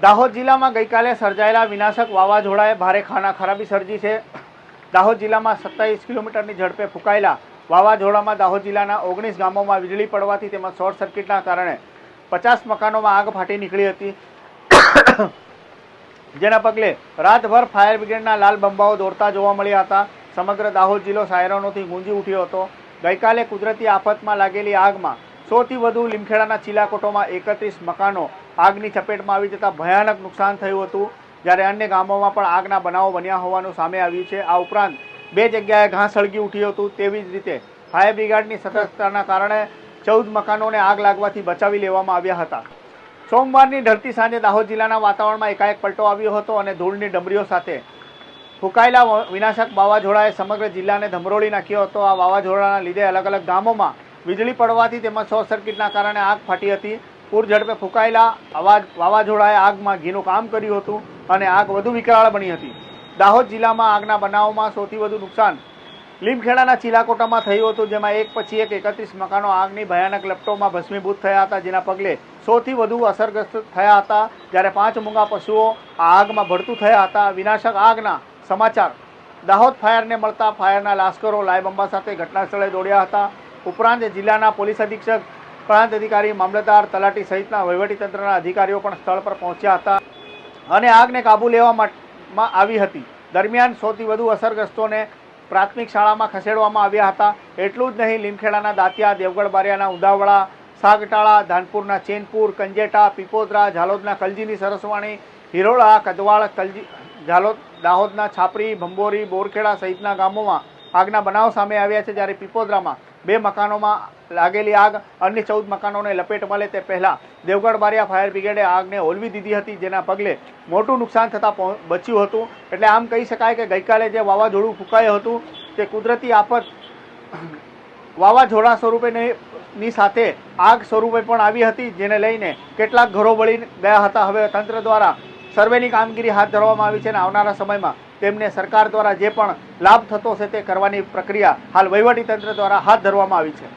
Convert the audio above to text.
દાહોદ જિલ્લામાં ગઈકાલે સર્જાયેલા વિનાશક વાવાઝોડાએ ભારે ખાનાખરાબી સર્જી છે। દાહોદ જિલ્લામાં 27 કિલોમીટરની ઝડપે ફૂંકાયેલા વાવાઝોડામાં દાહોદ જિલ્લાના 19 ગામોમાં વીજળી પડવાથી તેમજ શોર્ટ સર્કિટના કારણે 50 મકાનોમાં આગ ફાટી નીકળી હતી, જેના પગલે રાતભર ફાયર બ્રિગેડના લાલ બંબાઓ દોડતા જોવા મળ્યા હતા। સમગ્ર દાહોદ જિલ્લો સાયરનોથી ગુંજી ઉઠ્યો હતો। ગઈકાલે કુદરતી આફતમાં લાગેલી આગમાં 100થી વધુ લીમખેડાના ચીલાકોટોમાં 31 મકાનો આગની ચપેટમાં આવી જતા ભયાનક નુકસાન થયું હતું, જ્યારે અન્ય ગામોમાં પણ આગના બનાવો બન્યા હોવાનું સામે આવ્યું છે। આ ઉપરાંત 2 જગ્યાએ ઘાસ સળગી ઉઠ્યું હતું। તેવી જ રીતે ફાયર બ્રિગેડની સતર્કતાના કારણે 14 મકાનોને આગ લાગવાથી બચાવી લેવામાં આવ્યા હતા। સોમવારની ઢળતી સાંજે દાહોદ જિલ્લાના વાતાવરણમાં એકાએક પલટો આવ્યો હતો અને ધૂળની ડમરીઓ સાથે ફૂંકાયેલા વિનાશક વાવાઝોડાએ સમગ્ર જિલ્લાને ધમરોળી નાખ્યો હતો। આ વાવાઝોડાના લીધે અલગ અલગ ગામોમાં વીજળી પડવાથી તેમજ શોર્ટ સર્કિટના કારણે આગ ફાટી હતી। પૂર ઝડપે ફૂંકાયેલા વાવાઝોડાએ આગમાં ઘીનું કામ કર્યું હતું અને આગ વધુ વિકરાળ બની હતી। દાહોદ જિલ્લામાં આગના બનાવોમાં સૌથી વધુ નુકસાન લીમખેડાના ચીલાકોટામાં થયું હતું, જેમાં એક પછી એક 31 મકાનો આગની ભયાનક લપટોમાં ભસ્મીભૂત થયા હતા, જેના પગલે 100થી વધુ અસરગ્રસ્ત થયા હતા, જ્યારે 5 મૂંગા પશુઓ આ આગમાં ભડતું થયા હતા। વિનાશક આગના સમાચાર દાહોદ ફાયરને મળતા ફાયરના લાશ્કરો લાયબંબા સાથે ઘટના સ્થળે દોડ્યા હતા। ઉપરાંત જિલ્લાના પોલીસ અધિક્ષક, પ્રાંત અધિકારી, મામલતદાર, તલાટી સહિતના વહીવટીતંત્રના અધિકારીઓ પણ સ્થળ પર પહોંચ્યા હતા અને આગને કાબૂ લેવામાં આવી હતી। દરમિયાન 100થી વધુ અસરગ્રસ્તોને પ્રાથમિક શાળામાં ખસેડવામાં આવ્યા હતા। એટલું જ નહીં, લીમખેડાના દાંતિયા, દેવગઢ બારિયાના ઉદાવળા, સાગટાળા, ધાનપુરના ચેનપુર, કંજેટા, પીપોદરા, ઝાલોદના કલજીની સરસવાણી, હિરોળા, કદવાળ, ઝાલોદ, દાહોદના છાપરી, ભંબોરી, બોરખેડા સહિતના ગામોમાં આગના બનાવ સામે આવ્યા છે, જ્યારે પીપોદરામાં 2 મકાનોમાં લાગેલી આગ અન્ય 14 મકાનોને લપેટ મળે તે પહેલા દેવગઢ બારિયા ફાયર બ્રિગેડે આગને ઓલવી દીધી હતી, જેના પગલે મોટું નુકસાન થતાં બચ્યું હતું। એટલે આમ કહી શકાય કે ગઈકાલે જે વાવાઝોડું ફૂંકાયું હતું તે કુદરતી આફત વાવાઝોડા સ્વરૂપેની સાથે આગ સ્વરૂપે પણ આવી હતી, જેને લઈને કેટલાક ઘરો બળી ગયા હતા। હવે તંત્ર દ્વારા સર્વેની કામગીરી હાથ ધરવામાં આવી છે અને આવનારા સમયમાં તેમને સરકાર દ્વારા જે પણ લાભ થતો હશે તે કરવાની પ્રક્રિયા હાલ વહીવટી તંત્ર દ્વારા હાથ ધરવામાં આવી છે।